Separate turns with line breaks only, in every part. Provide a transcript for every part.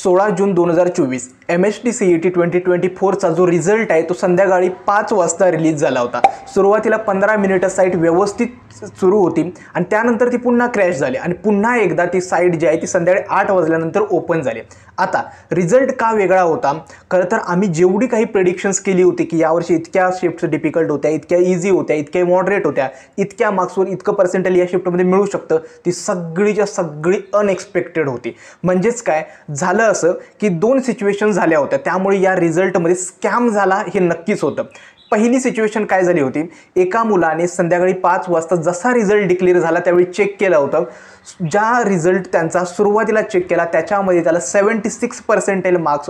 16 जून 2024 MHT CET 2024चा जो result आहे तो संध्याकाळी 5 वाजता रिलीज झाला होता। सुरुवातीला 15 मिनिटं साईट व्यवस्थित सुरू होती आणि त्यानंतर ती पुन्हा क्रॅश झाली आणि पुन्हा एकदा ती साईट जी आहे ती संध्याकाळी 8 वाजल्यानंतर ओपन झाली। आता रिझल्ट का वेगळा होता? खरं तर आम्ही जेवढी काही प्रेडिक्शन्स केली होती की यावर्षी इतक्या शिफ्ट्स डिफिकल्ट होत्या, इतक्या इझी होत्या, इतक्या मॉडरेट होत्या, इतक्या मार्क्सवर इतकं पर्सेंटेज या शिफ्टमध्ये मिळू शकतं, ती सगळीच्या सगळी अनएक्सपेक्टेड होती। म्हणजेच काय झालं असं की दोन सिच्युएशन झाल्या होत्या, त्यामुळे या रिझल्टमध्ये स्कॅम झाला हे नक्कीच होतं। पहिली सिच्युएशन काय झाली होती, एका मुलाने संध्याकाळी 5 वाजता जसा रिझल्ट डिक्लेअर झाला त्यावेळी चेक केलं होतं। ज्या रिझल्ट त्यांचा सुरुवातीला चेक केला त्याच्यामध्ये त्याला 76%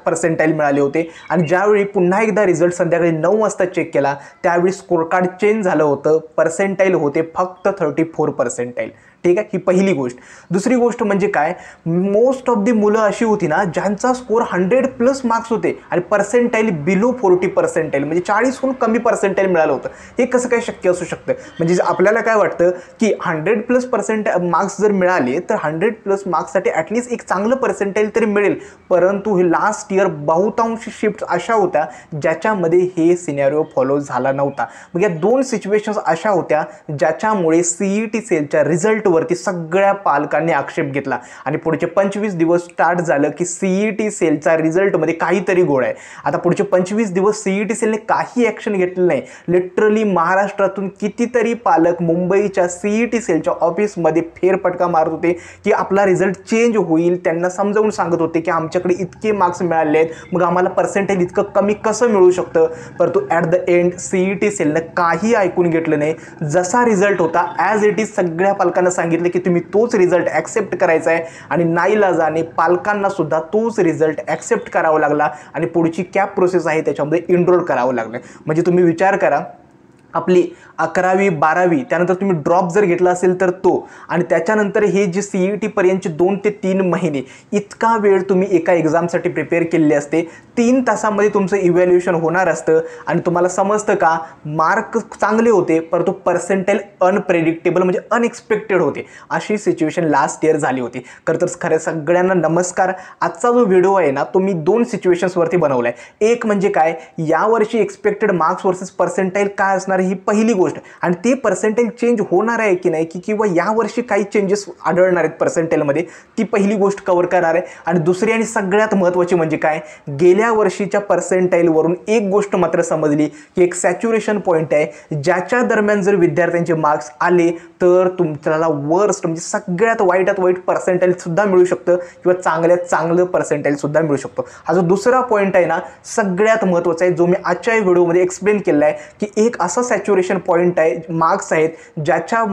पर्सेंटाईल मिळाले होते आणि ज्यावेळी पुन्हा एकदा रिझल्ट संध्याकाळी 9 वाजता चेक केला त्यावेळी स्कोर कार्ड चेंज झालं होतं, पर्सेंटाईल होते फक्त 34%। ठीक आहे, ही पहिली गोष्ट। दुसरी गोष्ट म्हणजे काय, मोस्ट ऑफ दी मुलं अशी होती ना ज्यांचा स्कोर 100+ मार्क्स होते आणि पर्सेंटाईल बिलो 40% म्हणजे 40हून कमी पर्सेंटाईल मिळालं होतं। हे कसं काय शक्य असू शकतं? म्हणजे आपल्याला काय वाटतं की 100+ मार्क्स जर मिळाले तर 100+ मार्क्ससाठी ॲटलिस्ट एक चांगलं पर्सेंटाईल तरी मिळेल, परंतु हे लास्ट इयर बहुतांश शिफ्ट अशा होत्या ज्याच्यामध्ये हे सिनेरिओ फॉलो झाला नव्हता। मग या दोन सिच्युएशन्स अशा होत्या ज्याच्यामुळे CET सेलच्या रिझल्ट वरती सगळ्या पालकांनी आक्षेप घेतला आणि पुढचे 25 दिवस स्टार्ट झालं की CET सेलचा रिझल्टमध्ये काहीतरी गोळ आहे। आता पुढचे 25 दिवस CET सेलने काही ॲक्शन घेतलं नाही। लिटरली महाराष्ट्रातून कितीतरी पालक मुंबईच्या CET सेलच्या ऑफिसमध्ये फेरफटका मारत होते की आपला रिझल्ट चेंज होईल, त्यांना समजावून सांगत होते की आमच्याकडे इतके मार्क्स मिळाले आहेत, मग आम्हाला पर्सेंटेज इतकं कमी कसं मिळू शकतं, परंतु ॲट द एंड CET सेलनं काही ऐकून घेतलं नाही। जसा रिझल्ट होता ॲज इट इज सगळ्या पालकांना सांगितलं की तुम्ही तोच रिझल्ट ॲक्सेप्ट करायचा आहे आणि नाईलाजाने पालकांना सुद्धा तोच रिझल्ट ॲक्सेप्ट करावा लागला आणि पुढची कॅप प्रोसेस आहे त्याच्यामध्ये एनरोल करावं लागलं। म्हणजे तुम्ही विचार करा, आपली 11वी 12वी त्यानंतर तुम्ही ड्रॉप जर घेतला असेल तर तो, आणि त्याच्यानंतर हे जे CET पर्यंतचे 2 ते 3 महिने इतका वेळ तुम्ही एका एक्झामसाठी प्रिपेअर केलेले असते, 3 तासामध्ये तुमचं इव्हॅल्युएशन होणार असतं आणि तुम्हाला समजतं का मार्क चांगले होते परंतु पर्सेंटाईल अनप्रेडिक्टेबल म्हणजे अनएक्सपेक्टेड होते। अशी सिच्युएशन लास्ट इयर झाली होती। तर खरं सगळ्यांना नमस्कार। आजचा जो व्हिडिओ आहे ना तो मी 2 सिच्युएशन्सवरती बनवला आहे। एक म्हणजे काय, यावर्षी एक्सपेक्टेड मार्क्स वर्सेस पर्सेंटाईल काय असणार ही पहिली गोष्ट, आणि ते पर्सेंटेज चेंज होणार आहे की नाही किंवा यावर्षी काही चेंजेस आढळणार आहेत पर्सेंटेजमध्ये, ती पहिली गोष्ट कव्हर करणार आहे। आणि दुसरी आणि सगळ्यात महत्त्वाची म्हणजे काय, गेल्या वर्षीच्या पर्सेंटाईलवरून एक गोष्ट मात्र समजली की एक सॅच्युरेशन पॉईंट आहे ज्याच्या दरम्यान जर विद्यार्थ्यांचे मार्क्स आले तर तुमच्याला वर्स्ट म्हणजे सगळ्यात वाईटात वाईट पर्सेंटाईल सुद्धा मिळू शकतं किंवा चांगल्यात चांगलं पर्सेंटाईल सुद्धा मिळू शकतो। हा जो दुसरा पॉईंट आहे ना सगळ्यात महत्त्वाचा आहे, जो मी आजच्या व्हिडिओमध्ये एक्सप्लेन केला आहे की एक असा सॅच्युरेशन पॉईंट आहे, मार्क्स आहेत ज्याच्या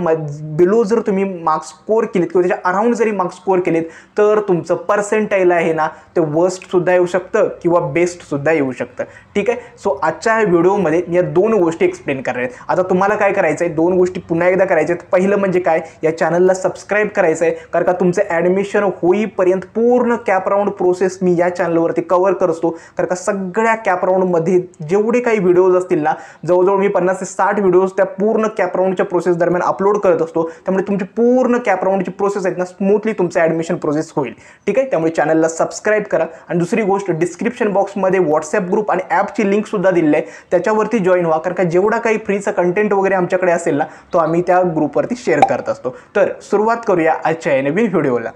बिलो जर तुम्ही मार्क्स स्कोअर केलेत किंवा त्याच्या अराउंड जरी मार्क्स स्कोअर केलेत तर तुमचं पर्सेंटाईल आहे ना ते वर्स्ट सुद्धा येऊ शकतं किंवा बेस्ट सुद्धा येऊ शकतं। ठीक आहे, सो आजच्या व्हिडिओमध्ये या 2 गोष्टी एक्सप्लेन करणार आहेत। आता तुम्हाला काय करायचं आहे, 2 गोष्टी पुन्हा एकदा करायच्या आहेत। पहिलं म्हणजे काय, या चॅनलला सबस्क्राईब करायचं आहे, कारण का तुमचं ॲडमिशन होईपर्यंत पूर्ण कॅप राऊंड प्रोसेस मी या चॅनलवरती कव्हर करतो। कारण का सगळ्या कॅप राऊंडमध्ये जेवढे काही व्हिडिओज असतील ना, जवळजवळ मी 50 ते 60 व्हिडिओज त्या पूर्ण कॅप राऊंडच्या प्रोसेस दरम्यान अपलोड करत असतो, त्यामुळे तुमची पूर्ण कॅप राऊंडची प्रोसेस आहेत ना स्मूथली तुमचं ॲडमिशन प्रोसेस होईल। ठीक आहे, त्यामुळे चॅनलला सबस्क्राईब करा। आणि दुसरी गोष्ट, डिस्क्रिप्शन बॉक्समध्ये व्हॉट्सॲप ग्रुप आणि ॲपची लिंक सुद्धा दिलेली आहे, त्याच्यावरती जॉईन व्हा, कारण का जेवढा काही फ्रीचा कंटेंट वगैरे आमच्याकडे असेल ना तो आम्ही त्या ग्रुपवरती शेअर करत असतो। तर सुरुवात करूया आजच्या या नवीन व्हिडिओला।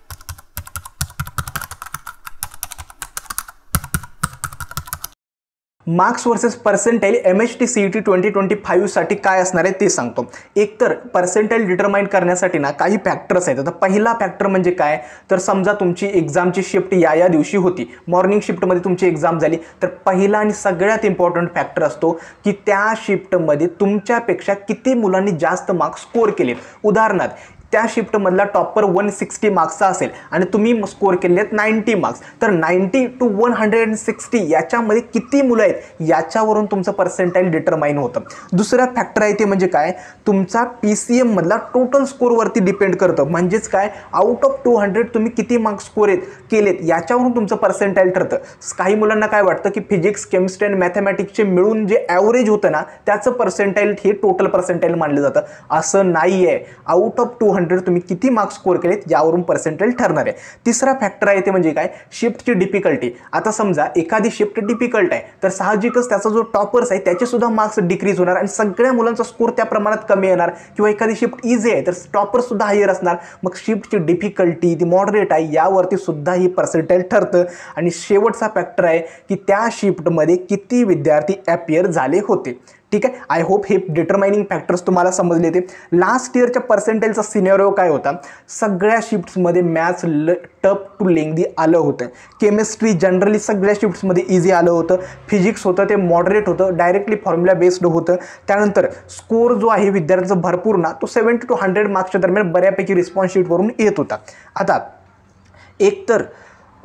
Marks versus percentile MHT CET 2025 साठी काय असणार आहे ते सांगतो। एकतर पर्सेंटाईल डिटरमाइन करण्यासाठी ना काही फॅक्टर्स आहेत। आता पहिला फॅक्टर म्हणजे काय, तर समजा तुमची एक्झामची शिफ्ट या दिवशी होती, मॉर्निंग शिफ्टमध्ये तुमची एक्झाम झाली, तर पहिला आणि सगळ्यात इम्पॉर्टंट फॅक्टर असतो की त्या शिफ्टमध्ये तुमच्यापेक्षा किती मुलांनी जास्त मार्क्स स्कोअर केलेत। उदाहरणार्थ त्या शिफ्टमधला टॉपर 160 मार्क्सचा असेल आणि तुम्ही स्कोअर केले आहेत 90 मार्क्स, तर 90 to 160 याच्यामध्ये किती मुलं आहेत याच्यावरून तुमचं पर्सेंटाईल डिटरमाइन होतं। दुसरा फॅक्टर आहे ते म्हणजे काय, तुमचा PCM मधला टोटल स्कोअरवरती डिपेंड करतं। म्हणजेच काय, आउट ऑफ 200 तुम्ही किती मार्क्स स्कोअर केलेत याच्यावरून तुमचं पर्सेंटाईल ठरतं। काही मुलांना काय वाटतं की फिजिक्स, केमिस्ट्री आणि मॅथमॅटिक्सचे मिळून जे ॲव्हरेज होतं ना त्याचं पर्सेंटाईल हे टोटल पर्सेंटाईल मानलं जातं। असं नाही आहे। आउट ऑफ 200 200 तुम्ही किती मार्क्स स्कोर केलेत यावरून पर्सेंटाईल ठरणार आहे. तिसरा फॅक्टर आहे ते म्हणजे काय, शिफ्टची डिफिकल्टी. आता समजा एखादी शिफ्ट डिफिकल्ट आहे तर साहजिकच त्याचा जो टॉपर्स आहे त्याचे सुद्धा मार्क्स डिक्रीज होणार आणि सगळ्या मुलांचा स्कोर त्या प्रमाणात कमी येणार. किंवा एखादी शिफ्ट इझी आहे तर टॉपर सुद्धा हायर असणार. मग शिफ्टची डिफिकल्टी ती मॉडरेट आहे यावरती सुद्धा ही पर्सेंटाईल ठरतं. आणि शेवटचा फॅक्टर आहे की त्या शिफ्टमध्ये किती विद्यार्थी ॲपियर झाले होते. ठीक आहे, आय होप हे डिटरमाइनिंग फॅक्टर्स तुम्हाला समजले. ते लास्ट इयरच्या पर्सेंटाईलचा सिनेरिओ काय होता, सगळ्या शिफ्ट्समध्ये मॅथ्स टफ टू लेंदी आलं होतं. केमिस्ट्री जनरली सगळ्या शिफ्ट्समध्ये इझी आलं होतं. फिजिक्स होतं ते मॉडरेट होतं, डायरेक्टली फॉर्म्युला बेस्ड होतं. त्यानंतर स्कोर जो आहे विद्यार्थ्याचा भरपूर ना तो 70 to 100 मार्क्सच्या दरम्यान बऱ्यापैकी रिस्पॉन्स शीटवरून येत होता. आता एकतर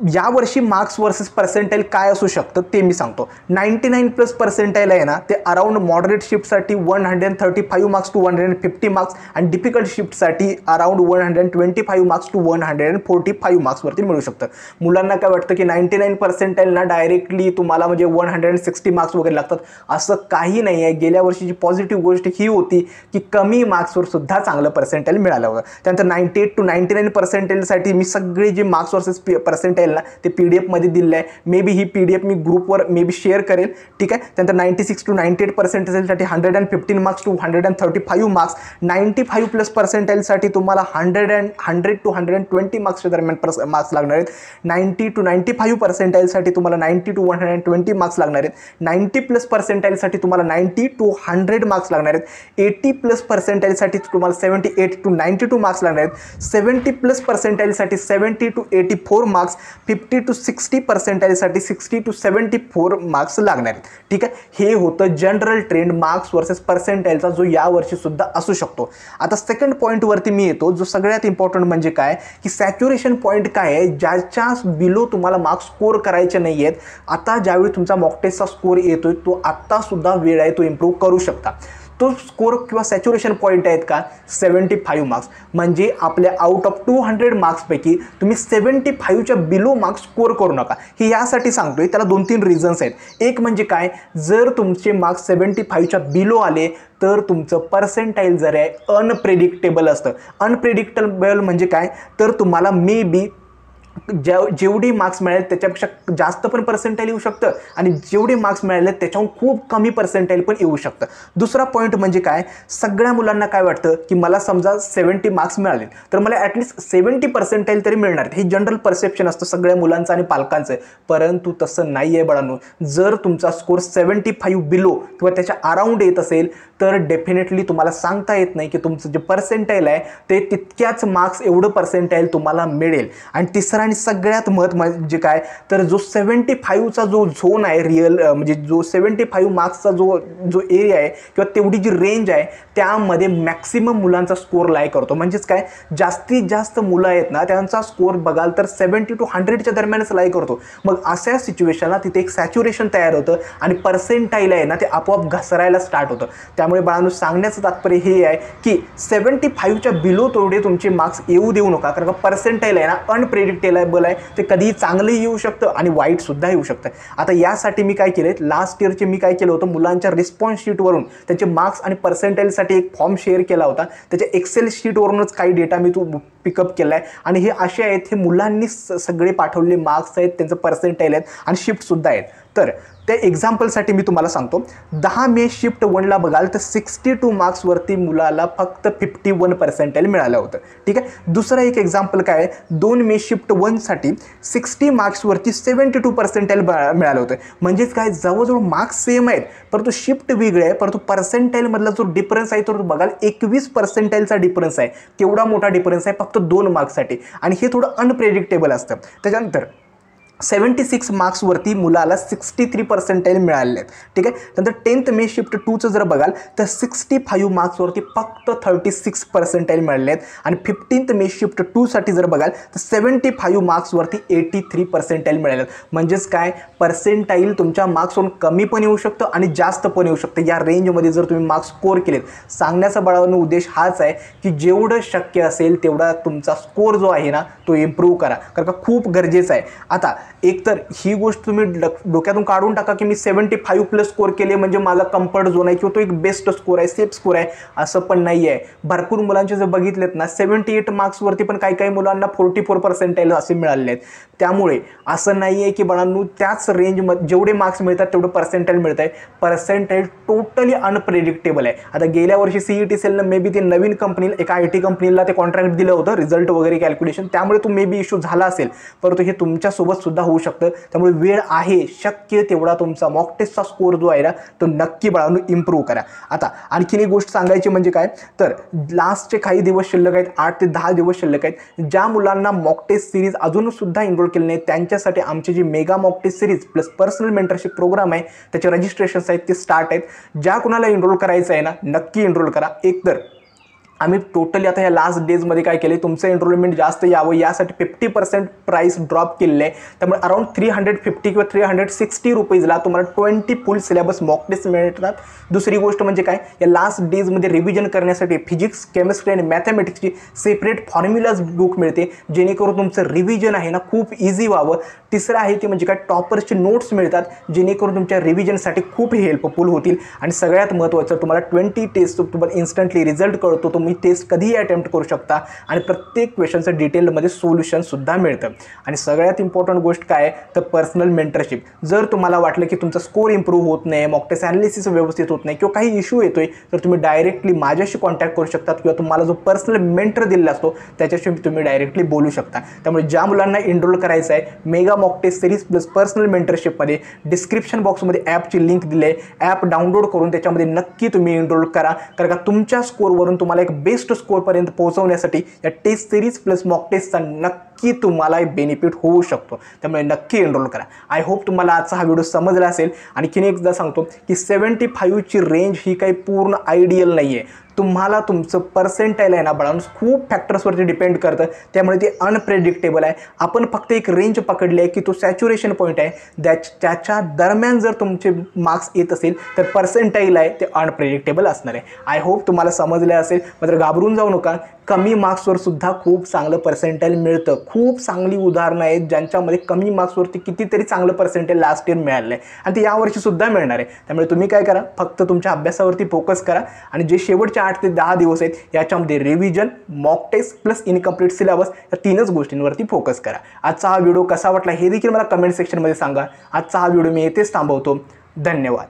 यावर्षी मार्क्स वर्सेस पर्सेंटाईल काय असू शकतं ते मी सांगतो. 99+ पर्सेंटाईल आहे ना ते अराउंड मॉडरेट शिफ्टसाठी 135 मार्क्स टू 150 मार्क्स आणि डिफिकल्ट शिफ्टसाठी अराउंड 125 मार्क्स टू 145 मार्क्सवरती मिळू शकतं. मुलांना काय वाटतं की 99 पर्सेंटाईलना डायरेक्टली तुम्हाला म्हणजे 160 मार्क्स वगैरे लागतात, असं काही नाही आहे. गेल्या वर्षीची पॉझिटिव्ह गोष्ट ही होती की कमी मार्क्सवर सुद्धा चांगलं पर्सेंटाईल मिळालं होतं. त्यानंतर 98 to 99 पर्सेंटाईलसाठी मी सगळे जे मार्क्स वर्सेस पर्सेंटाईल ना ते PDF मध्ये दिलं आहे. मे बी ही PDF मी ग्रुपवर मे बी शेअर करेल. ठीक आहे, त्यानंतर 96 to 98 पर्सेंटाईलसाठी 115 मार्क्स टू 135 मार्क्स. 95+ पर्सेंटाईलसाठी तुम्हाला 100 to 120 मार्क्सच्या दरम्यान मार्क्स लागणार आहेत. 90 to 95 पर्सेंटाईलसाठी तुम्हाला 90 to 120 मार्क्स लागणार आहेत. 90+ पर्सेंटाईलसाठी तुम्हाला 90 to 100 मार्क्स लागणार आहेत. 80+ पर्सेंटाईलसाठी तुम्हाला 78 to 92 मार्क्स लागणार आहेत. 70+ पर्सेंटाईलसाठी 70 to 84 marks. 50 to 60 पर्सेंटाईलसाठी 60 to 74 marks लागणार आहेत. ठीक आहे, हे होतं जनरल ट्रेंड मार्क्स वर्सेस पर्सेंटाईलचा जो यावर्षी सुद्धा असू शकतो. आता सेकंड पॉईंटवरती मी येतो, जो सगळ्यात इम्पॉर्टंट म्हणजे काय की सॅच्युरेशन पॉईंट काय आहे, ज्याच्या बिलो तुम्हाला मार्क्स स्कोर करायचे नाही आहेत. आता ज्यावेळी तुमचा मॉक टेस्टचा स्कोर येतोय तो आत्तासुद्धा वेळ आहे, तो इम्प्रूव्ह करू शकता. तो स्कोर किंवा सॅच्युरेशन पॉईंट आहेत का 75 मार्क्स. म्हणजे आपल्या आउट ऑफ 200 मार्क्सपैकी तुम्ही 75च्या बिलो मार्क्स स्कोर करू नका. हे यासाठी सांगतोय, त्याला 2-3 रिझन्स आहेत. एक म्हणजे काय, जर तुमचे मार्क्स 75च्या बिलो आले तर तुमचं पर्सेंटाईल जर आहे अनप्रेडिक्टेबल असतं. अनप्रेडिक्टेबल म्हणजे काय, तर तुम्हाला मे बी जेवढे मार्क्स मिळाले त्याच्यापेक्षा जास्त पण पर्सेंटाईल येऊ शकतं आणि जेवढे मार्क्स मिळाले त्याच्याहून खूप कमी पर्सेंटाईल पण येऊ शकतं. दुसरा पॉईंट म्हणजे काय, सगळ्या मुलांना काय वाटतं की मला समजा 70 मार्क्स मिळाले तर मला ॲटलिस्ट 70 पर्सेंटाईल तरी मिळणार आहेत. हे जनरल परसेप्शन असतं सगळ्या मुलांचं आणि पालकांचं. परंतु तसं नाही आहे बाळांनो. जर तुमचा स्कोर 75 बिलो किंवा त्याच्या अराउंड येत असेल तर डेफिनेटली तुम्हाला सांगता येत नाही की तुमचं जे पर्सेंटाईल आहे ते तितक्याच मार्क्स एवढं पर्सेंटाईल तुम्हाला मिळेल. आणि तिसरा आणि सगळ्यात म्हणजे काय, तर जो 75चा जो झोन आहे रिअल म्हणजे जो 75 मार्क्सचा जो एरिया आहे किंवा तेवढी जी रेंज आहे त्यामध्ये मॅक्सिमम मुलांचा स्कोर लाय करतो. म्हणजेच काय, जास्तीत जास्त मुलं आहेत ना त्यांचा स्कोर बघाल तर 70 to 100च्या दरम्यानच लाय करतो. मग अशा सिच्युएशनला तिथे एक सॅच्युरेशन तयार होतं आणि पर्सेंटाईल आहे ना ते आपोआप घसरायला स्टार्ट होतं. त्यामुळे बाळांनो सांगण्याचं तात्पर्य हे आहे की 75च्या बिलो तेवढे तुमचे मार्क्स येऊ देऊ नका, कारण का पर्सेंटाईल आहे ना अनप्रेडिक्टेबल आहे. ते कधीही चांगलंही येऊ शकतं आणि वाईट सुद्धा येऊ शकतं. आता यासाठी मी काय केलं, लास्ट इयरचे मी काय केलं होतं, मुलांच्या रिस्पॉन्स शीटवरून त्यांचे मार्क्स आणि पर्सेंटाईलसाठी एक फॉर्म शेअर केला होता. त्याच्या एक्सेल शीटवरूनच काही डेटा मी पिकअप केला आहे आणि हे असे आहेत, हे मुलांनी सगळे पाठवलेले मार्क्स आहेत, त्यांचं पर्सेंटाईल आहेत आणि शिफ्टसुद्धा आहेत. तर त्या एक्झाम्पलसाठी मी तुम्हाला सांगतो, 10 मे शिफ्ट 1ला बघाल तर 62 मार्क्सवरती मुलाला फक्त 51 पर्सेंटाईल मिळालं होतं. ठीक आहे, दुसरा एक एक्झाम्पल काय आहे, 2 मे शिफ्ट 1साठी 60 मार्क्सवरती 72 पर्सेंटाईल मिळालं होतं. म्हणजेच काय, जवळजवळ मार्क्स सेम आहेत परंतु शिफ्ट वेगळे आहे, परंतु पर्सेंटाईलमधला जो डिफरन्स आहे तो बघाल 21 पर्सेंटाईलचा डिफरन्स आहे. केवढा मोठा डिफरन्स आहे फक्त 2 मार्क्ससाठी, आणि हे थोडं अनप्रेडिक्टेबल असतं. त्याच्यानंतर 76 मार्क्सवरती मुलाला 63 पर्सेंटाईल मिळाले आहेत. ठीक आहे, नंतर 10th मे शिफ्ट 2चं जर बघाल तर 65 मार्क्सवरती फक्त 36 पर्सेंटाईल मिळाले आहेत. आणि 15th मे शिफ्ट 2साठी जर बघाल तर 75 मार्क्सवरती 83 पर्सेंटाईल मिळाले आहेत. म्हणजेच काय, पर्सेंटाईल तुमच्या मार्क्सवरून कमी पण येऊ शकतं आणि जास्त पण येऊ शकतं. या रेंजमध्ये जर तुम्ही मार्क्स स्कोर केलेत, सांगण्याचा बाळांनो उद्देश हाच आहे की जेवढं शक्य असेल तेवढा तुमचा स्कोर जो आहे ना तो इम्प्रूव्ह करा, कारण का खूप गरजेचं आहे. आता एकतर ही गोष्ट तुम्ही डोक्यातून काढून टाका की मी 75+ स्कोर केले म्हणजे माझा कम्फर्ट झोन आहे किंवा तो एक बेस्ट स्कोर आहे, सेफ स्कोर आहे, असं पण नाही आहे. भरपूर मुलांचे जर बघितलेत ना 78 मार्क्सवरती पण काही मुलांना 44% असे मिळाले आहेत. त्यामुळे असं नाही आहे की बाळांनो त्याच रेंजमध्ये जेवढे मार्क्स मिळतात तेवढं पर्सेंटाईल मिळत आहे. पर्सेंटाईल टोटली अनप्रेडिक्टेबल आहे. आता गेल्या वर्षी CET सेलनं मे बी ते नवीन कंपनीला एका IT कंपनीला ते कॉन्ट्रॅक्ट दिलं होतं, रिझल्ट वगैरे कॅल्क्युलेशन, त्यामुळे तो मे बी इश्यू झाला असेल, परंतु हे तुमच्यासोबत सुद्धा होऊ शकतं. त्यामुळे वेळ आहे, शक्य तेवढा तुमचा मॉक टेस्टचा स्कोर जो आहे ना तो नक्की बाळांनो इम्प्रूव्ह करा. आता आणखीन एक गोष्ट सांगायची म्हणजे काय तर लास्टचे काही दिवस शिल्लक आहेत, 8 ते 10 दिवस शिल्लक आहेत. ज्या मुलांना मॉक टेस्ट सिरीज अजून सुद्धा एनरोल केले नाही त्यांच्यासाठी आमची जी mega mock test series plus personal mentorship program आहे त्याचे रजिस्ट्रेशन्स आहेत ते स्टार्ट आहेत. ज्या कुणाला एनरोल करायचं आहे ना नक्की एनरोल करा. एकतर आम्ही टोटली आता ह्या लास्ट डेजमध्ये काय केले, तुमचं एनरोलमेंट जास्त यावं यासाठी 50% प्राईस ड्रॉप केलेलं आहे. त्यामुळे अराउंड 350 किंवा 360 रुपीजला तुम्हाला 20 फुल सिलेबस मॉक टेस्ट मिळतात. दुसरी गोष्ट म्हणजे काय, या लास्ट डेजमध्ये रिव्हिजन करण्यासाठी फिजिक्स, केमिस्ट्री आणि मॅथमॅटिक्सची सेपरेट फॉर्म्युलाज बुक मिळते, जेणेकरून तुमचं रिव्हिजन आहे ना खूप इझी व्हावं. तिसरं आहे ते म्हणजे काय, टॉपरचे नोट्स मिळतात जेणेकरून तुमच्या रिव्हिजनसाठी खूप हेल्पफुल होतील. आणि सगळ्यात महत्त्वाचं तुम्हाला 20 टेस्ट तुम्हाला इन्स्टंटली रिझल्ट कळतो, तुम्ही टेस्ट कधीही अटेम्प्ट करू शकता आणि प्रत्येक क्वेश्चनचं डिटेलमध्ये सोल्युशनसुद्धा मिळतं. आणि सगळ्यात इम्पॉर्टंट गोष्ट काय तर पर्सनल मेंटरशिप. जर तुम्हाला वाटलं की तुमचा स्कोर इम्प्रूव्ह होत नाही, मॉक टेस्ट ॲनालिसिस व्यवस्थित होत नाही किंवा काही इश्यू येतोय तर तुम्ही डायरेक्टली माझ्याशी कॉन्टॅक्ट करू शकता किंवा तुम्हाला जो पर्सनल मेंटर दिलेला असतो त्याच्याशी तुम्ही डायरेक्टली बोलू शकता. त्यामुळे ज्या मुलांना एनरोल करायचं आहे mega mock test series plus personal मेंटरशिपमध्ये डिस्क्रिप्शन बॉक्समध्ये ॲपची लिंक दिली आहे, ॲप डाउनलोड करून त्याच्यामध्ये नक्की तुम्ही एनरोल करा. कारण का तुमच्या स्कोरवरून तुम्हाला एक बेस्ट स्कोरपर्यंत पोहोचवण्यासाठी या टेस्ट सिरीज प्लस मॉक टेस्टचा नक्की तुम्हाला बेनिफिट होऊ शकतो. त्यामुळे नक्की एनरोल करा. आय होप तुम्हाला आजचा हा व्हिडिओ समजला असेल. आणखीन एकदा सांगतो की 75ची रेंज ही काही पूर्ण आयडियल नाही आहे. तुम्हाला तुमचं पर्सेंटाईल आहे ना बाळांनो खूप फॅक्टर्सवरती डिपेंड करतं, त्यामुळे ते अनप्रेडिक्टेबल आहे. आपण फक्त एक रेंज पकडली आहे की तो सॅच्युरेशन पॉईंट आहे, त्याच्या दरम्यान जर तुमचे मार्क्स येत असेल तर पर्सेंटाईल आहे ते अनप्रेडिक्टेबल असणार आहे. आय होप तुम्हाला समजले असेल. मात्र घाबरून जाऊ नका, कमी मार्क्सवर सुद्धा खूप चांगलं पर्सेंटाईल मिळतं. खूप चांगली उदाहरणं आहेत ज्यांच्यामध्ये कमी मार्क्सवरती कितीतरी चांगलं पर्सेंटाईल लास्ट इयर मिळालं आहे आणि ते यावर्षी सुद्धा मिळणार आहे. त्यामुळे तुम्ही काय करा, फक्त तुमच्या अभ्यासावरती फोकस करा आणि जे शेवटचे 8 ते 10 दिवस आहेत याच्यामध्ये revision, mock test plus incomplete syllabus या 3च गोष्टींवरती फोकस करा. आजचा हा व्हिडिओ कसा वाटला हे देखील मला कमेंट सेक्शनमध्ये सांगा. आजचा हा व्हिडिओ मी येथेच थांबवतो. धन्यवाद.